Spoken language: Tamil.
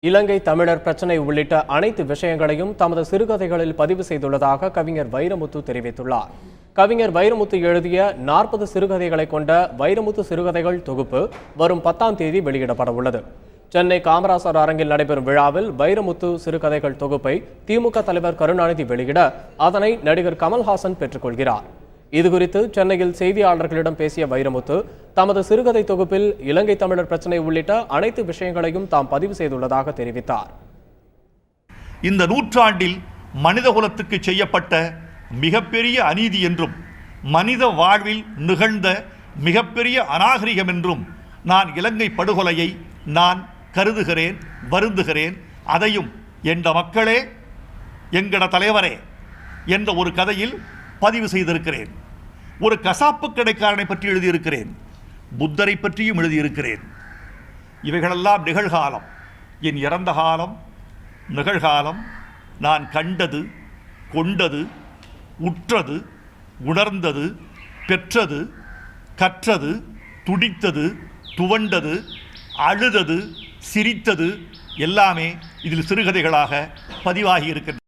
இலங்கை தமிழர் பிரச்சினை உள்ளிட்ட அனைத்து விஷயங்களையும் தமது சிறுகதைகளில் பதிவு செய்துள்ளதாக கவிஞர் வைரமுத்து தெரிவித்துள்ளார். கவிஞர் வைரமுத்து எழுதிய 40 சிறுகதைகளை கொண்ட வைரமுத்து சிறுகதைகள் தொகுப்பு வரும் 10ஆம் தேதி வெளியிடப்பட உள்ளது. சென்னை காமராசர் அரங்கில் நடைபெறும் விழாவில் வைரமுத்து சிறுகதைகள் தொகுப்பை திமுக தலைவர் கருணாநிதி வெளியிட அதனை நடிகர் கமல்ஹாசன் பெற்றுக்கொள்கிறார். இதுகுறித்து சென்னையில் செய்தியாளர்களிடம் பேசிய வைரமுத்து தமது சிறுகதை தொகுப்பில் இலங்கை தமிழர் பிரச்சினை உள்ளிட்ட அனைத்து விஷயங்களையும் தாம் பதிவு செய்துள்ளதாக தெரிவித்தார். இந்த நூற்றாண்டில் மனிதகுலத்துக்கு செய்யப்பட்ட மிகப்பெரிய அநீதி என்றும் மனித வாழ்வில் நிகழ்ந்த மிகப்பெரிய அநாகரிகம் என்றும் நான் இலங்கை படுகொலையை நான் கருதுகிறேன், வருந்துகிறேன். அதையும் என்ற மக்களே, எங்கட தலைவரே என்ற ஒரு கதையில் பதிவு செய்திருக்கிறேன். ஒரு கசாப்பு கடைக்காரனை பற்றி எழுதியிருக்கிறேன். புத்தரை பற்றியும் எழுதியிருக்கிறேன். இவைகளெல்லாம் நிகழ்காலம். என் இறந்த காலம் நிகழ்காலம். நான் கண்டது, கொண்டது, உற்றது, உணர்ந்தது, பெற்றது, கற்றது, துடித்தது, துவண்டது, அழுதது, சிரித்தது எல்லாமே இதில் சிறுகதைகளாக பதிவாகி இருக்கின்றன.